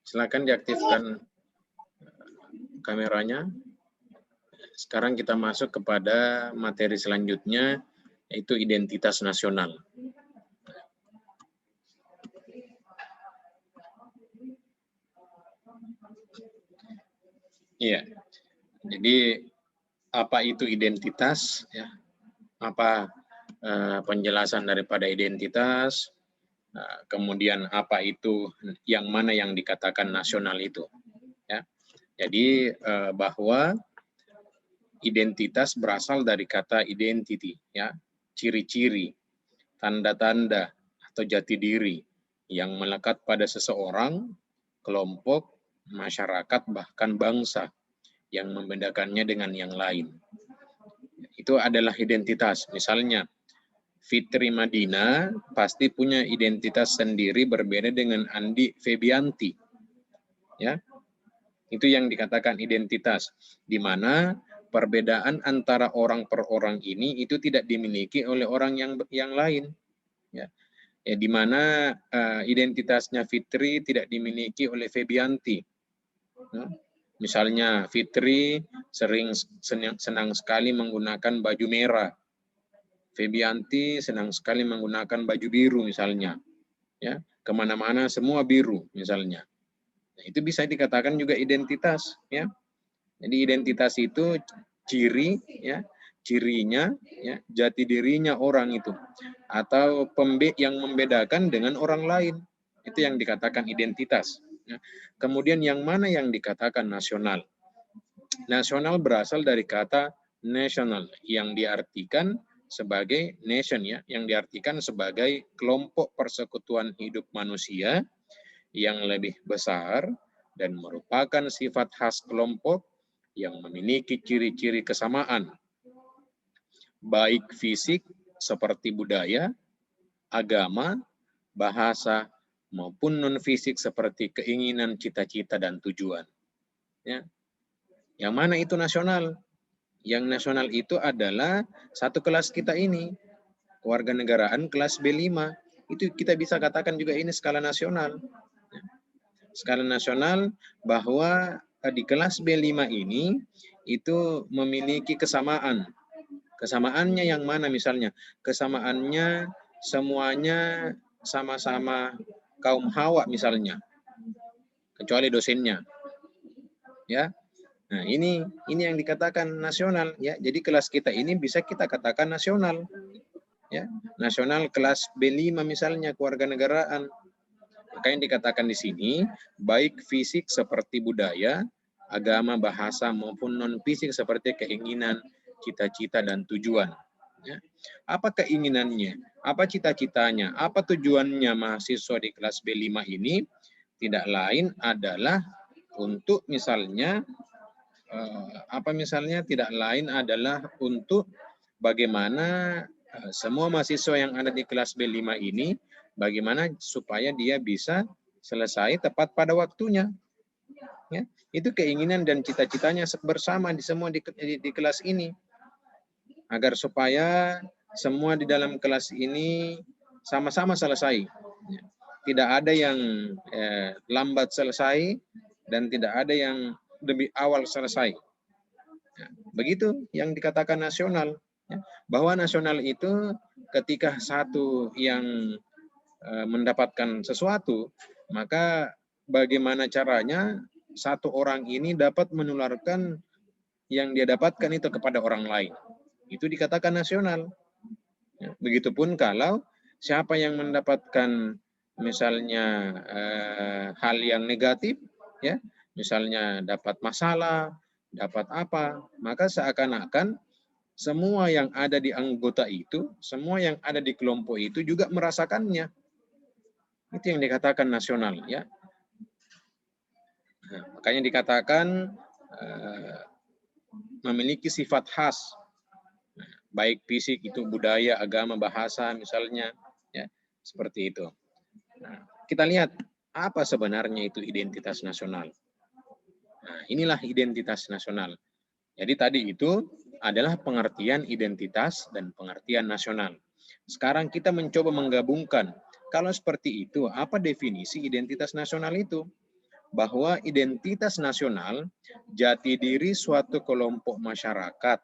Silakan diaktifkan kameranya. Sekarang kita masuk kepada materi selanjutnya, yaitu identitas nasional. Iya, jadi apa itu identitas? Ya, apa penjelasan daripada identitas? Kemudian apa itu yang mana yang dikatakan nasional itu? Ya, jadi bahwa identitas berasal dari kata identity, ya, ciri-ciri, tanda-tanda atau jati diri yang melekat pada seseorang, kelompok, masyarakat, bahkan bangsa yang membedakannya dengan yang lain. Itu adalah identitas. Misalnya, Fitri Madina pasti punya identitas sendiri berbeda dengan Andi Febianti. Ya, itu yang dikatakan identitas, di mana perbedaan antara orang per orang ini itu tidak dimiliki oleh orang yang lain. Ya, di mana identitasnya Fitri tidak dimiliki oleh Febianti. Ya. Misalnya Fitri senang sekali menggunakan baju merah, Febianti senang sekali menggunakan baju biru misalnya, ya, kemana-mana semua biru misalnya. Nah, itu bisa dikatakan juga identitas, ya. Jadi identitas itu ciri, ya, cirinya, ya, jati dirinya orang itu, atau yang membedakan dengan orang lain, itu yang dikatakan identitas. Ya. Kemudian yang mana yang dikatakan nasional? Nasional berasal dari kata national yang diartikan sebagai nation, ya, yang diartikan sebagai kelompok persekutuan hidup manusia yang lebih besar dan merupakan sifat khas kelompok yang memiliki ciri-ciri kesamaan, baik fisik seperti budaya, agama, bahasa, maupun non-fisik seperti keinginan, cita-cita, dan tujuan. Ya. Yang mana itu nasional? Yang nasional itu adalah satu kelas kita ini, kewarganegaraan kelas B5. Itu kita bisa katakan juga ini skala nasional. Skala nasional bahwa di kelas B5 ini itu memiliki kesamaan. Kesamaannya yang mana misalnya? Kesamaannya semuanya sama-sama kaum Hawa misalnya, kecuali dosennya. Ya. Nah, ini yang dikatakan nasional, ya. Jadi kelas kita ini bisa kita katakan nasional. Ya. Nasional kelas B5 misalnya kewarganegaraan. Maka yang dikatakan di sini baik fisik seperti budaya, agama, bahasa maupun non fisik seperti keinginan, cita-cita, dan tujuan. Ya. Apa keinginannya? Apa cita-citanya? Apa tujuannya mahasiswa di kelas B5 ini? Tidak lain adalah untuk misalnya tidak lain adalah untuk bagaimana semua mahasiswa yang ada di kelas B5 ini bagaimana supaya dia bisa selesai tepat pada waktunya. Ya, itu keinginan dan cita-citanya bersama di semua di kelas ini. Agar supaya semua di dalam kelas ini sama-sama selesai. Tidak ada yang lambat selesai dan tidak ada yang lebih awal selesai. Begitu yang dikatakan nasional. Bahwa nasional itu ketika satu yang mendapatkan sesuatu, maka bagaimana caranya satu orang ini dapat menularkan yang dia dapatkan itu kepada orang lain. Itu dikatakan nasional. Begitupun kalau siapa yang mendapatkan misalnya hal yang negatif, ya, misalnya dapat masalah, dapat apa, maka seakan-akan semua yang ada di anggota itu, semua yang ada di kelompok itu juga merasakannya. Itu yang dikatakan nasional, ya. Nah, makanya dikatakan memiliki sifat khas, baik fisik itu budaya, agama, bahasa misalnya, ya, seperti itu. Nah, kita lihat apa sebenarnya itu identitas nasional. Nah, inilah identitas nasional. Jadi tadi itu adalah pengertian identitas dan pengertian nasional. Sekarang kita mencoba menggabungkan Kalau seperti itu, apa definisi identitas nasional itu? Bahwa identitas nasional jati diri suatu kelompok masyarakat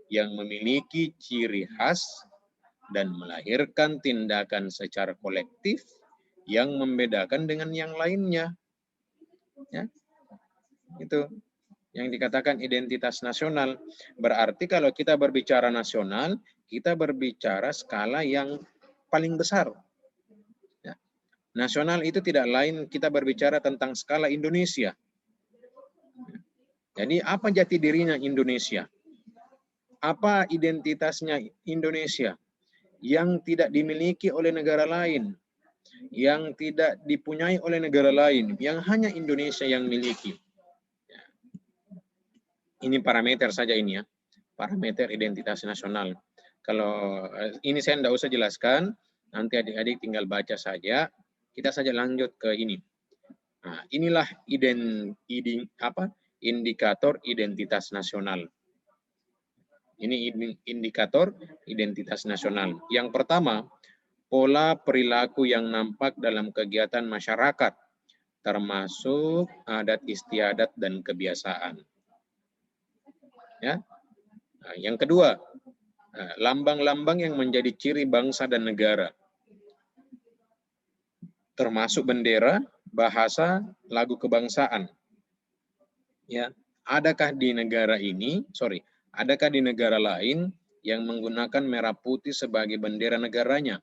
yang memiliki ciri khas dan melahirkan tindakan secara kolektif yang membedakan dengan yang lainnya. Ya, itu yang dikatakan identitas nasional. Berarti kalau kita berbicara nasional, kita berbicara skala yang paling besar. Ya. Nasional itu tidak lain kita berbicara tentang skala Indonesia. Jadi apa jati dirinya Indonesia? Apa identitasnya Indonesia yang tidak dimiliki oleh negara lain, yang tidak dipunyai oleh negara lain, yang hanya Indonesia yang miliki? Ini parameter saja ini ya, parameter identitas nasional. Kalau ini saya tidak usah jelaskan, nanti adik-adik tinggal baca saja. Kita saja lanjut ke ini. Nah, inilah indikator identitas nasional. Ini indikator identitas nasional. Yang pertama, pola perilaku yang nampak dalam kegiatan masyarakat, termasuk adat istiadat dan kebiasaan. Ya. Nah, yang kedua, lambang-lambang yang menjadi ciri bangsa dan negara, termasuk bendera, bahasa, lagu kebangsaan. Ya, adakah di negara ini, adakah di negara lain yang menggunakan merah putih sebagai bendera negaranya?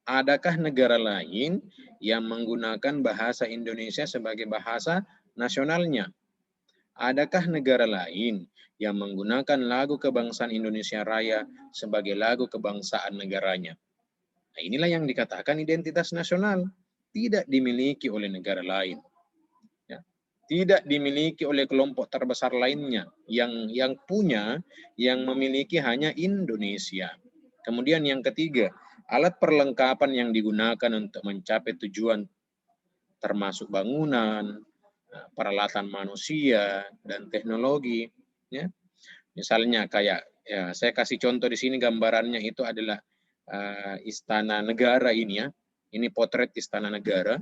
Adakah negara lain yang menggunakan bahasa Indonesia sebagai bahasa nasionalnya? Adakah negara lain yang menggunakan lagu kebangsaan Indonesia Raya sebagai lagu kebangsaan negaranya? Nah, inilah yang dikatakan identitas nasional. Tidak dimiliki oleh negara lain. Ya. Tidak dimiliki oleh kelompok terbesar lainnya. Yang punya, yang memiliki hanya Indonesia. Kemudian yang ketiga, alat perlengkapan yang digunakan untuk mencapai tujuan termasuk bangunan, peralatan manusia, dan teknologi. Ya. Misalnya kayak, ya, saya kasih contoh di sini gambarannya itu adalah Istana Negara ini ya. Ini potret Istana Negara.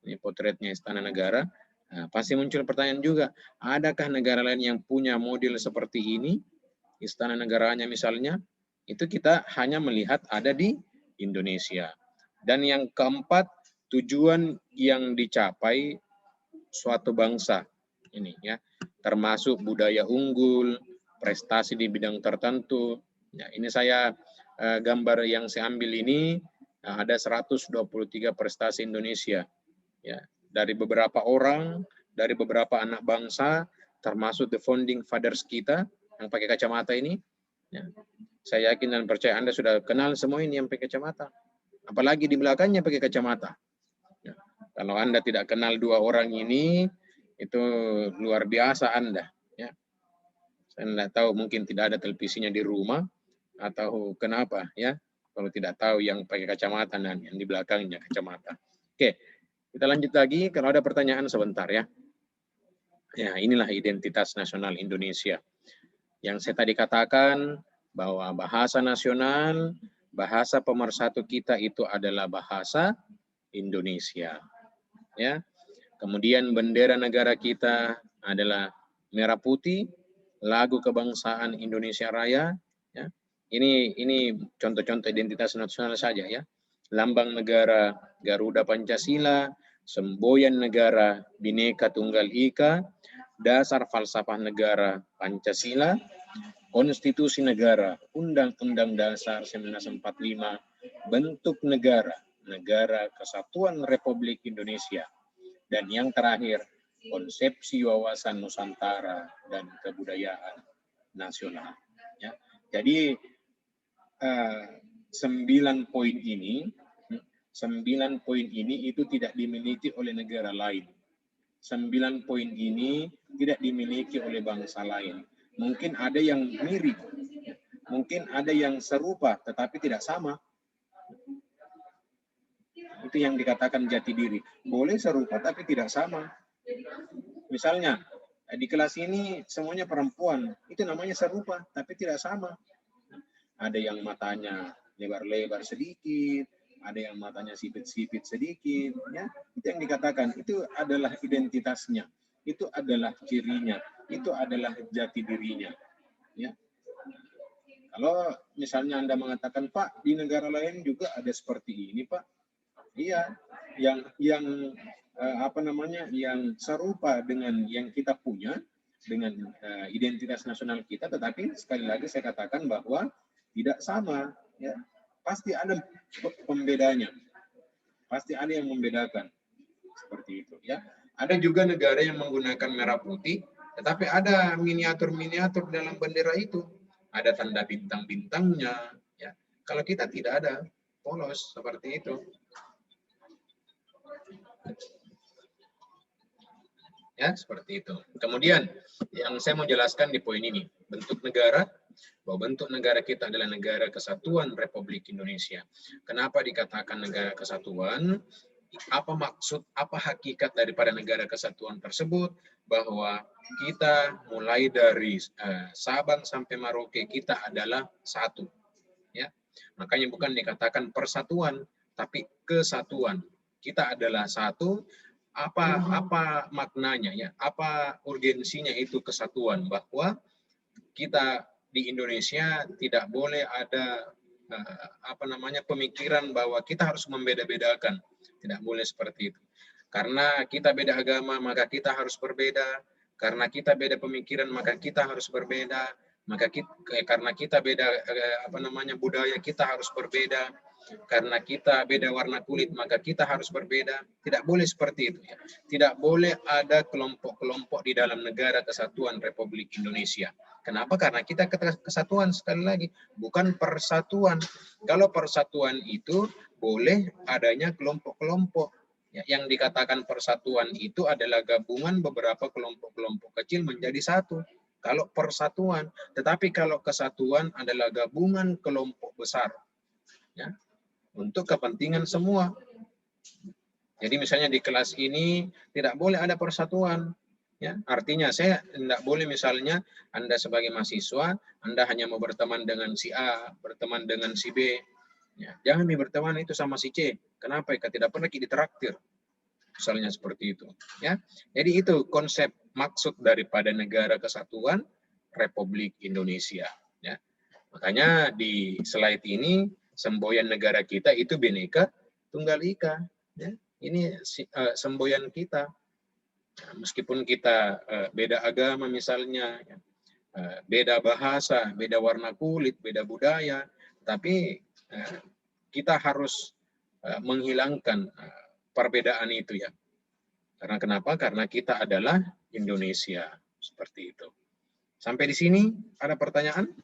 Ini potretnya Istana Negara. Nah, pasti muncul pertanyaan juga, adakah negara lain yang punya model seperti ini? Istana negaranya misalnya, itu kita hanya melihat ada di Indonesia. Dan yang keempat, tujuan yang dicapai suatu bangsa ini ya, termasuk budaya unggul, prestasi di bidang tertentu. Ya, ini saya gambar yang saya ambil ini ada 123 prestasi Indonesia ya, dari beberapa orang, dari beberapa anak bangsa, termasuk the founding fathers kita yang pakai kacamata ini ya. Saya yakin dan percaya Anda sudah kenal semua ini yang pakai kacamata, apalagi di belakangnya pakai kacamata ya. Kalau Anda tidak kenal dua orang ini, itu luar biasa Anda ya. Saya tidak tahu, mungkin tidak ada televisinya di rumah atau kenapa ya, kalau tidak tahu yang pakai kacamata dan yang di belakangnya kacamata. Oke, kita lanjut lagi. Kalau ada pertanyaan sebentar ya. Ya, inilah identitas nasional Indonesia. Yang saya tadi katakan bahwa bahasa nasional, bahasa pemersatu kita itu adalah bahasa Indonesia. Ya. Kemudian bendera negara kita adalah merah putih, lagu kebangsaan Indonesia Raya. Ya. Ini contoh-contoh identitas nasional saja ya. Lambang negara Garuda Pancasila, semboyan negara Bhinneka Tunggal Ika, dasar falsafah negara Pancasila, konstitusi negara Undang-Undang Dasar 1945, bentuk negara Negara Kesatuan Republik Indonesia, dan yang terakhir konsepsi wawasan Nusantara dan kebudayaan nasional. Ya. Jadi 9 poin ini itu tidak dimiliki oleh negara lain. 9 poin ini tidak dimiliki oleh bangsa lain. Mungkin ada yang mirip, mungkin ada yang serupa, tetapi tidak sama. Itu yang dikatakan jati diri. Boleh serupa, tapi tidak sama. Misalnya, di kelas ini semuanya perempuan, itu namanya serupa, tapi tidak sama. Ada yang matanya lebar-lebar sedikit, ada yang matanya sipit-sipit sedikit, ya. Itu yang dikatakan, itu adalah identitasnya, itu adalah cirinya, itu adalah jati dirinya, ya. Kalau misalnya Anda mengatakan, Pak, di negara lain juga ada seperti ini, Pak. Iya, yang yang serupa dengan yang kita punya, dengan identitas nasional kita, tetapi sekali lagi saya katakan bahwa tidak sama, ya. Pasti ada pembedanya, pasti ada yang membedakan, seperti itu, ya. Ada juga negara yang menggunakan merah putih, tetapi ada miniatur-miniatur dalam bendera itu, ada tanda bintang-bintangnya, ya. Kalau kita tidak ada, polos seperti itu. Ya, seperti itu. Kemudian yang saya mau jelaskan di poin ini, bentuk negara, bahwa bentuk negara kita adalah negara kesatuan Republik Indonesia. Kenapa dikatakan negara kesatuan? Apa maksud, apa hakikat daripada negara kesatuan tersebut? Bahwa kita mulai dari Sabang sampai Merauke, kita adalah satu. Ya, makanya bukan dikatakan persatuan, tapi kesatuan. Kita adalah satu. Apa maknanya, ya? Apa urgensinya itu kesatuan? Bahwa kita di Indonesia tidak boleh ada pemikiran bahwa kita harus membeda-bedakan. Tidak boleh seperti itu. Karena kita beda agama, maka kita harus berbeda. Karena kita beda pemikiran, maka kita harus berbeda. Karena kita beda budaya, kita harus berbeda. Karena kita beda warna kulit, maka kita harus berbeda. Tidak boleh seperti itu, ya. Tidak boleh ada kelompok-kelompok di dalam negara kesatuan Republik Indonesia. Kenapa? Karena kita kesatuan, sekali lagi, bukan persatuan. Kalau persatuan itu boleh adanya kelompok-kelompok. Ya, yang dikatakan persatuan itu adalah gabungan beberapa kelompok-kelompok kecil menjadi satu. Kalau persatuan, tetapi kalau kesatuan adalah gabungan kelompok besar, ya, untuk kepentingan semua. Jadi misalnya di kelas ini tidak boleh ada persatuan. Ya, artinya saya tidak boleh misalnya Anda sebagai mahasiswa, Anda hanya mau berteman dengan si A, berteman dengan si B. Ya, jangan berteman itu sama si C. Kenapa? Karena tidak pernah ditraktir. Misalnya seperti itu. Ya, jadi itu konsep maksud daripada negara kesatuan Republik Indonesia. Ya, makanya di slide ini semboyan negara kita itu Bhinneka Tunggal Ika. Ya, ini semboyan kita. Meskipun kita beda agama misalnya, beda bahasa, beda warna kulit, beda budaya, tapi kita harus menghilangkan perbedaan itu, ya. Karena kenapa? Karena kita adalah Indonesia, seperti itu. Sampai di sini ada pertanyaan?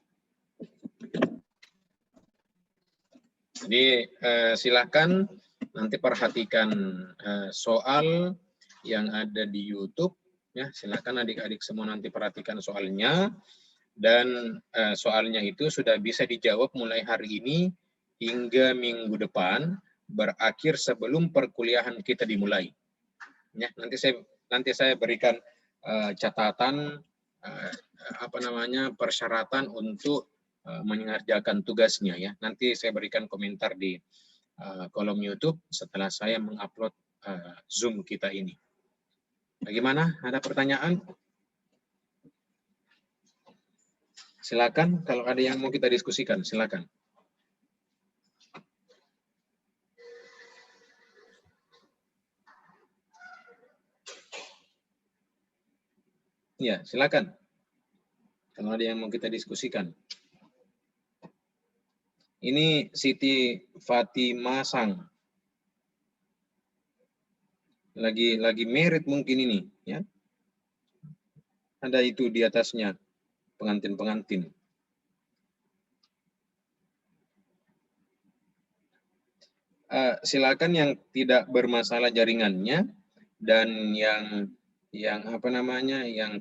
Jadi silakan nanti perhatikan soal yang ada di YouTube, ya. Silakan adik-adik semua nanti perhatikan soalnya, dan soalnya itu sudah bisa dijawab mulai hari ini hingga minggu depan, berakhir sebelum perkuliahan kita dimulai. Ya, nanti saya berikan catatan persyaratan untuk mengerjakan tugasnya, ya. Nanti saya berikan komentar di kolom YouTube setelah saya mengupload Zoom kita ini. Bagaimana? Ada pertanyaan? Silakan, kalau ada yang mau kita diskusikan, silakan. Ya, silakan. Kalau ada yang mau kita diskusikan. Ini Siti Fatimah Sang. Lagi merit mungkin ini, ya. Ada itu di atasnya, pengantin-pengantin. Silakan yang tidak bermasalah jaringannya dan yang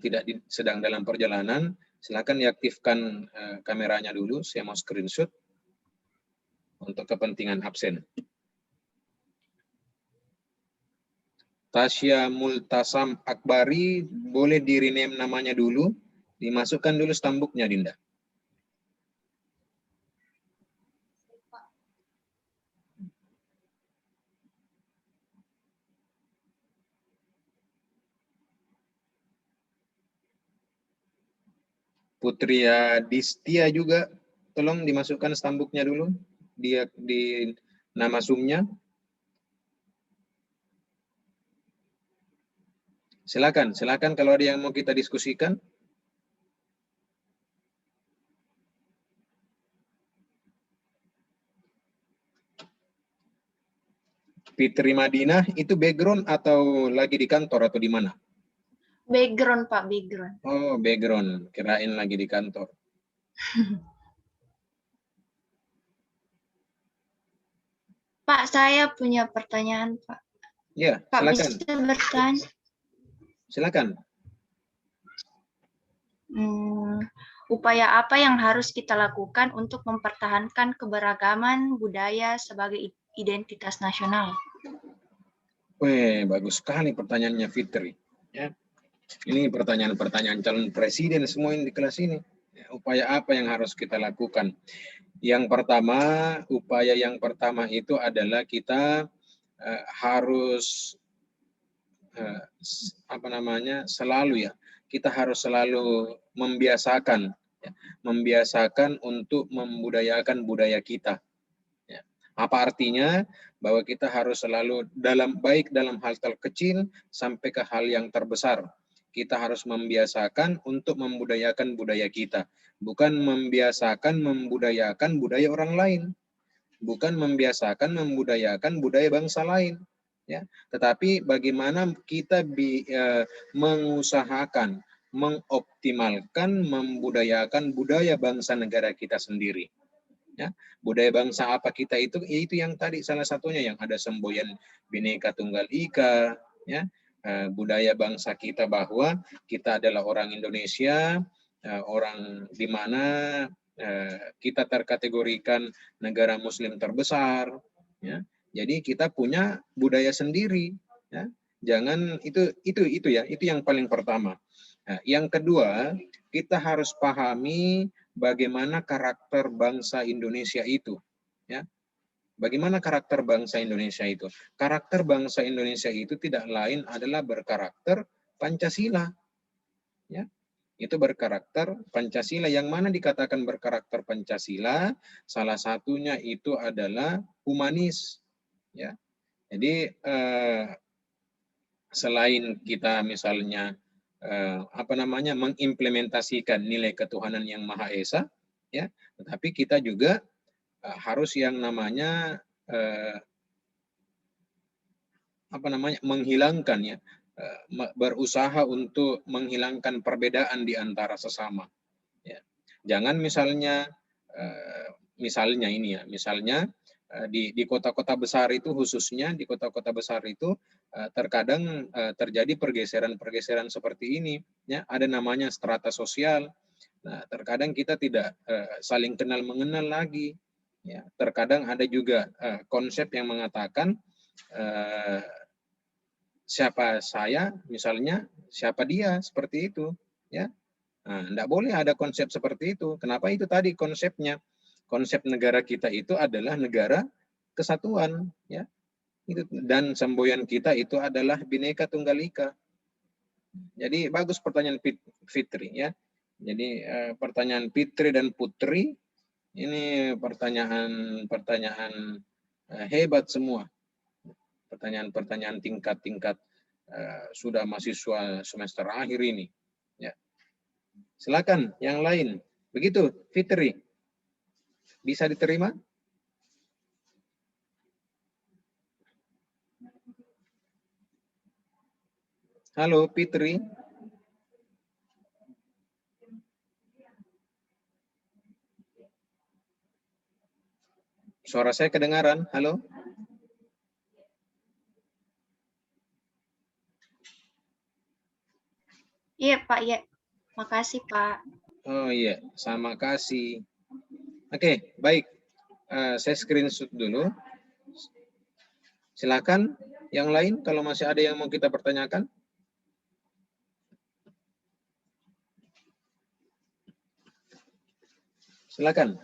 tidak sedang dalam perjalanan, silakan diaktifkan kameranya dulu. Saya mau screenshot untuk kepentingan absen. Tasya Multasam Akbari, boleh di-rename namanya dulu, dimasukkan dulu stambuknya, Dinda. Putri Distia juga, tolong dimasukkan stambuknya dulu dia di nama Zoom-nya. Silakan kalau ada yang mau kita diskusikan. Fitri Madinah itu background atau lagi di kantor atau di mana? Background, Pak, background. Oh, background. Kirain lagi di kantor. Pak, saya punya pertanyaan, Pak. Ya, Pak, silakan. bisa bertanya? Silakan. Upaya apa yang harus kita lakukan untuk mempertahankan keberagaman budaya sebagai identitas nasional? Weh, bagus sekali pertanyaannya Fitri. Ya. Ini pertanyaan-pertanyaan calon presiden semua yang di kelas ini. Ya, upaya apa yang harus kita lakukan? Yang pertama, upaya yang pertama itu adalah kita harus selalu ya, kita harus selalu membiasakan untuk membudayakan budaya kita. Ya. Apa artinya? Bahwa kita harus selalu baik dalam hal terkecil sampai ke hal yang terbesar. Kita harus membiasakan untuk membudayakan budaya kita, bukan membiasakan membudayakan budaya orang lain, bukan membiasakan membudayakan budaya bangsa lain. Ya, tetapi bagaimana kita mengusahakan, mengoptimalkan, membudayakan budaya bangsa negara kita sendiri. Ya, budaya bangsa apa kita itu yang tadi salah satunya yang ada semboyan Bhinneka Tunggal Ika, ya, budaya bangsa kita bahwa kita adalah orang Indonesia, orang di mana kita terkategorikan negara Muslim terbesar, ya. Jadi kita punya budaya sendiri, ya. Jangan itu ya, itu yang paling pertama. Nah, yang kedua, kita harus pahami bagaimana karakter bangsa Indonesia itu, ya. Bagaimana karakter bangsa Indonesia itu? Karakter bangsa Indonesia itu tidak lain adalah berkarakter Pancasila, ya. Itu berkarakter Pancasila. Yang mana dikatakan berkarakter Pancasila? Salah satunya itu adalah humanis, ya. Jadi selain kita misalnya mengimplementasikan nilai ketuhanan yang Maha Esa, ya, tetapi kita juga harus yang namanya menghilangkan, ya, berusaha untuk menghilangkan perbedaan di antara sesama. Ya. Jangan misalnya di kota-kota besar itu, khususnya di kota-kota besar itu terkadang terjadi pergeseran-pergeseran seperti ini, ya. Ada namanya strata sosial. Nah, terkadang kita tidak saling kenal mengenal lagi, ya. Terkadang ada juga konsep yang mengatakan siapa saya, misalnya siapa dia, seperti itu, ya. Nah, tidak boleh ada konsep seperti itu. Kenapa? Itu tadi konsepnya. Konsep negara kita itu adalah negara kesatuan, ya. Dan semboyan kita itu adalah Bhinneka Tunggal Ika. Jadi bagus pertanyaan Fitri, ya. Jadi pertanyaan Fitri dan Putri ini pertanyaan hebat semua. Pertanyaan-pertanyaan tingkat sudah mahasiswa semester akhir ini, ya. Silakan yang lain. Begitu, Fitri. Bisa diterima? Halo, Fitri. Suara saya kedengaran? Halo? Iya, Pak, ya. Makasih, Pak. Oh iya, sama kasih. Oke, baik. Saya screenshot dulu. Silakan yang lain kalau masih ada yang mau kita pertanyakan. Silakan.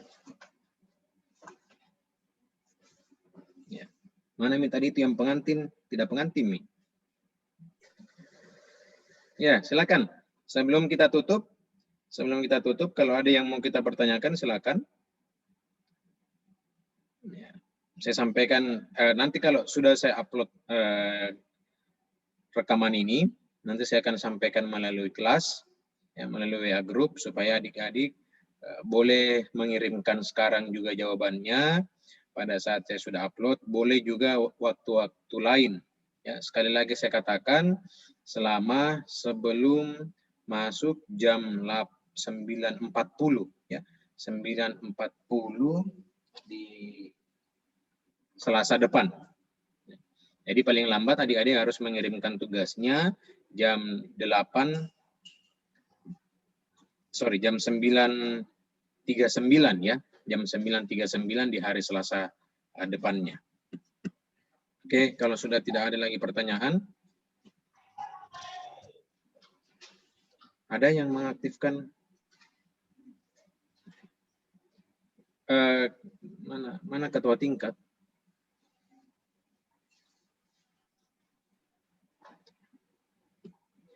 Ya. Mana tadi itu yang pengantin, tidak pengantin nih. Ya, silakan. Sebelum kita tutup, Sebelum kita tutup, kalau ada yang mau kita pertanyakan, silakan. Ya, saya sampaikan, nanti kalau sudah saya upload rekaman ini, nanti saya akan sampaikan melalui kelas, ya, melalui WA Group, supaya adik-adik boleh mengirimkan sekarang juga jawabannya pada saat saya sudah upload, boleh juga waktu-waktu lain. Ya, sekali lagi saya katakan, selama sebelum masuk jam 9.40, ya, 9.40 di Selasa depan. Jadi paling lambat adik-adik harus mengirimkan tugasnya jam 9.39 ya, jam 9.39 di hari Selasa depannya. Oke, kalau sudah tidak ada lagi pertanyaan, ada yang mengaktifkan mana ketua tingkat?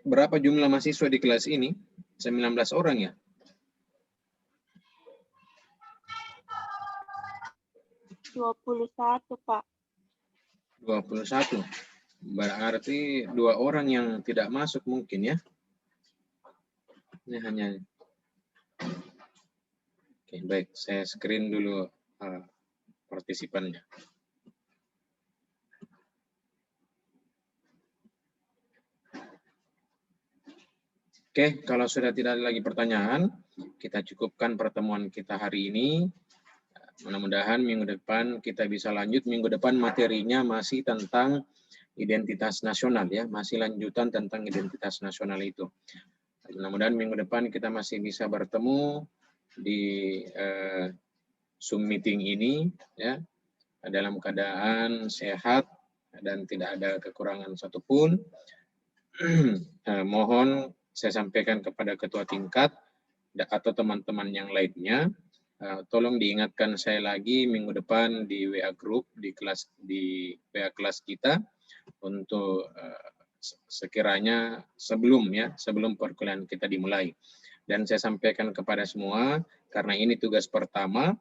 Berapa jumlah mahasiswa di kelas ini? 19 orang ya? Satu, Pak. 21. Berarti 2 orang yang tidak masuk mungkin ya? Ini hanya... Oke, baik. Saya screen dulu partisipannya. Oke, kalau sudah tidak ada lagi pertanyaan, kita cukupkan pertemuan kita hari ini. Mudah-mudahan minggu depan kita bisa lanjut. Minggu depan materinya masih tentang identitas nasional ya, masih lanjutan tentang identitas nasional itu. Mudah-mudahan minggu depan kita masih bisa bertemu di Zoom meeting ini ya, dalam keadaan sehat dan tidak ada kekurangan satupun. Mohon saya sampaikan kepada ketua tingkat atau teman-teman yang lainnya, tolong diingatkan saya lagi minggu depan di WA Group, di WA kelas kita, untuk sekiranya sebelum perkuliahan kita dimulai. Dan saya sampaikan kepada semua, karena ini tugas pertama,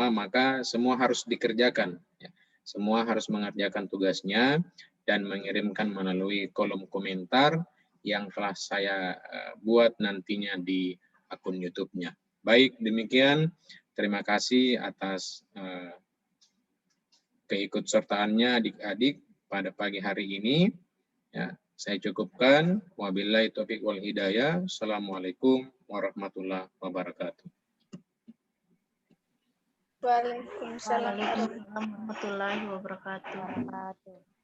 maka semua harus dikerjakan. Ya. Semua harus mengerjakan tugasnya dan mengirimkan melalui kolom komentar yang telah saya buat nantinya di akun YouTube-nya. Baik, demikian. Terima kasih atas keikutsertaannya adik-adik pada pagi hari ini. Ya, saya cukupkan. Wabillahi taufiq wal hidayah. Assalamualaikum warahmatullahi wabarakatuh. Waalaikumsalam Waalaikumsalam warahmatullahi wabarakatuh.